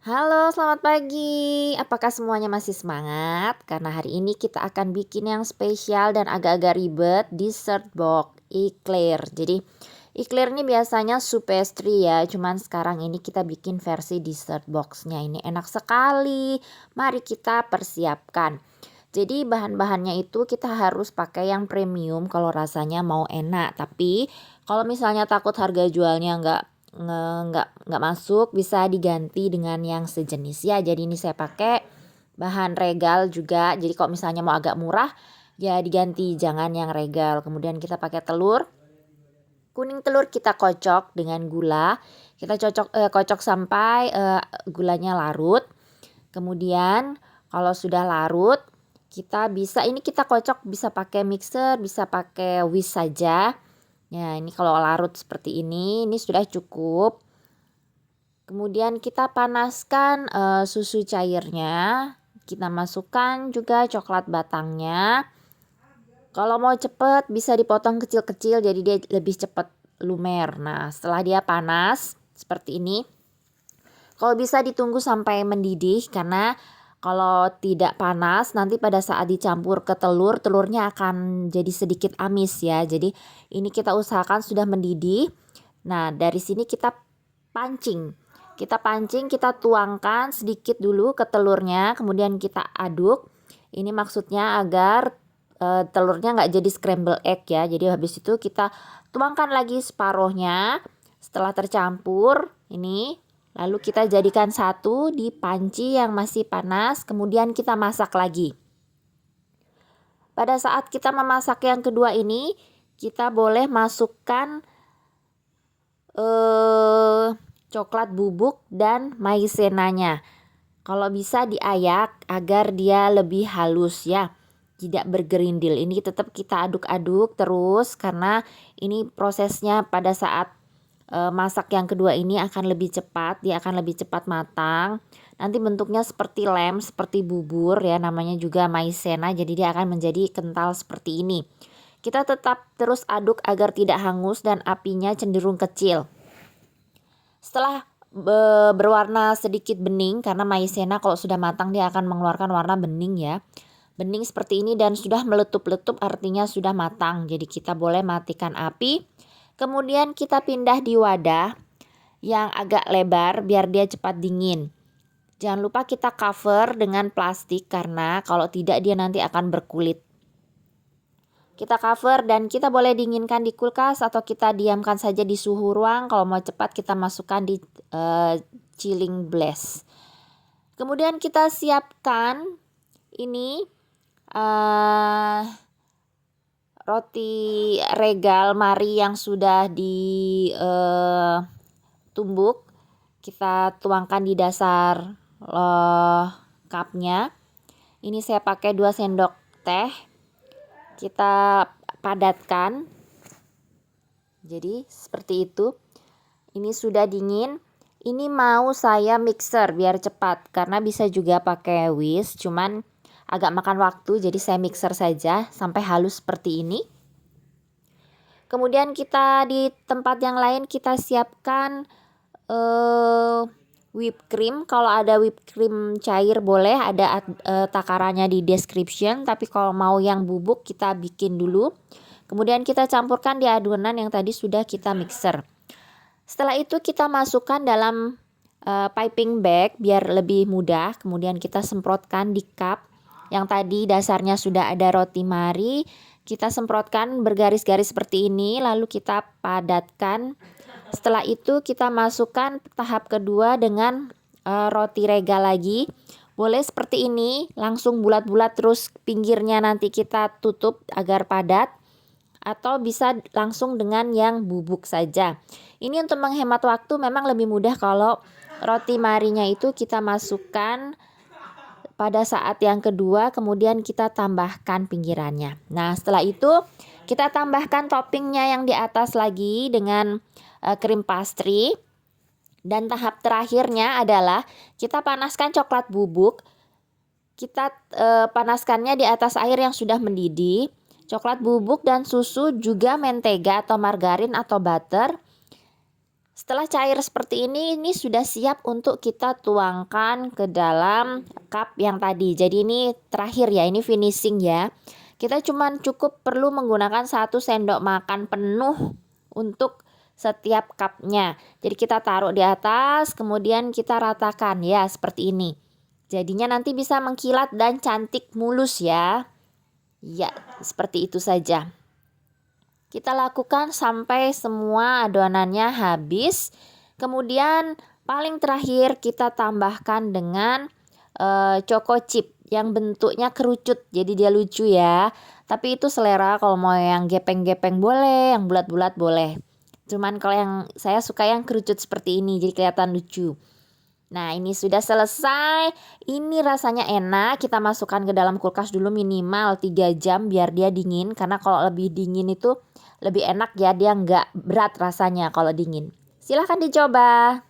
Halo, selamat pagi. Apakah semuanya masih semangat? Karena hari ini kita akan bikin yang spesial dan agak-agak ribet, dessert box eclair. Jadi, eclair ini biasanya soup pastry ya, cuman sekarang ini kita bikin versi dessert boxnya. Ini enak sekali. Mari kita persiapkan. Jadi bahan-bahannya itu kita harus pakai yang premium kalau rasanya mau enak. Tapi kalau misalnya takut harga jualnya nggak masuk, bisa diganti dengan yang sejenis ya. Jadi ini saya pakai bahan regal juga. Jadi kalau misalnya mau agak murah ya diganti, jangan yang regal. Kemudian kita pakai telur. Kuning telur kita kocok dengan gula. Kita kocok sampai gulanya larut. Kemudian kalau sudah larut, kita kocok bisa pakai mixer, bisa pakai whisk saja. Ya, ini kalau larut seperti ini sudah cukup. Kemudian kita panaskan susu cairnya, kita masukkan juga coklat batangnya. Kalau mau cepet bisa dipotong kecil-kecil jadi dia lebih cepat lumer. Nah, setelah dia panas seperti ini, kalau bisa ditunggu sampai mendidih, karena kalau tidak panas nanti pada saat dicampur ke telurnya akan jadi sedikit amis ya. Jadi ini kita usahakan sudah mendidih. Nah, dari sini kita pancing. Kita tuangkan sedikit dulu ke telurnya, kemudian kita aduk. Ini maksudnya agar telurnya nggak jadi scramble egg ya. Jadi habis itu kita tuangkan lagi separuhnya. Setelah tercampur ini, lalu kita jadikan satu di panci yang masih panas, kemudian kita masak lagi. Pada saat kita memasak yang kedua ini, kita boleh masukkan coklat bubuk dan maizenanya. Kalau bisa diayak agar dia lebih halus ya, tidak bergerindil. Ini tetap kita aduk-aduk terus karena ini prosesnya pada saat masak yang kedua ini akan lebih cepat, dia akan lebih cepat matang. Nanti bentuknya seperti lem, seperti bubur ya, namanya juga maizena, jadi dia akan menjadi kental seperti ini. Kita tetap terus aduk agar tidak hangus dan apinya cenderung kecil. Setelah berwarna sedikit bening, karena maizena kalau sudah matang dia akan mengeluarkan warna bening ya. Bening seperti ini dan sudah meletup-letup artinya sudah matang. Jadi kita boleh matikan api. Kemudian kita pindah di wadah yang agak lebar biar dia cepat dingin. Jangan lupa kita cover dengan plastik karena kalau tidak dia nanti akan berkulit. Kita cover dan kita boleh dinginkan di kulkas atau kita diamkan saja di suhu ruang. Kalau mau cepat kita masukkan di chilling blast. Kemudian kita siapkan ini roti regal mari yang sudah ditumbuk. Kita tuangkan di dasar cupnya. Ini saya pakai 2 sendok teh. Kita padatkan. Jadi seperti itu. Ini sudah dingin. Ini mau saya mixer biar cepat karena bisa juga pakai whisk, cuman agak makan waktu, jadi saya mixer saja sampai halus seperti ini. Kemudian kita di tempat yang lain kita siapkan whipped cream. Kalau ada whipped cream cair boleh, ada takarannya di description, tapi kalau mau yang bubuk kita bikin dulu. Kemudian kita campurkan di adonan yang tadi sudah kita mixer. Setelah itu kita masukkan dalam piping bag biar lebih mudah. Kemudian kita semprotkan di cup yang tadi dasarnya sudah ada roti mari. Kita semprotkan bergaris-garis seperti ini, lalu kita padatkan. Setelah itu kita masukkan tahap kedua dengan roti regal lagi. Boleh seperti ini, langsung bulat-bulat terus pinggirnya nanti kita tutup agar padat. Atau bisa langsung dengan yang bubuk saja. Ini untuk menghemat waktu memang lebih mudah kalau roti marinya itu kita masukkan pada saat yang kedua, kemudian kita tambahkan pinggirannya. Nah, setelah itu kita tambahkan toppingnya yang di atas lagi dengan krim pastry. Dan tahap terakhirnya adalah kita panaskan coklat bubuk. Kita panaskannya di atas air yang sudah mendidih. Coklat bubuk dan susu juga mentega atau margarin atau butter. Setelah cair seperti ini sudah siap untuk kita tuangkan ke dalam cup yang tadi. Jadi ini terakhir ya, ini finishing ya. Kita cuman cukup perlu menggunakan 1 sendok makan penuh untuk setiap cupnya. Jadi kita taruh di atas, kemudian kita ratakan ya seperti ini. Jadinya nanti bisa mengkilat dan cantik mulus ya. Ya, seperti itu saja. Kita lakukan sampai semua adonannya habis. Kemudian paling terakhir kita tambahkan dengan choco chip yang bentuknya kerucut. Jadi dia lucu ya. Tapi itu selera, kalau mau yang gepeng-gepeng boleh, yang bulat-bulat boleh. Cuman kalau yang saya suka yang kerucut seperti ini, jadi kelihatan lucu. Nah, ini sudah selesai. Ini rasanya enak. Kita masukkan ke dalam kulkas dulu minimal 3 jam biar dia dingin. Karena kalau lebih dingin itu lebih enak ya, dia nggak berat rasanya kalau dingin. Silahkan dicoba.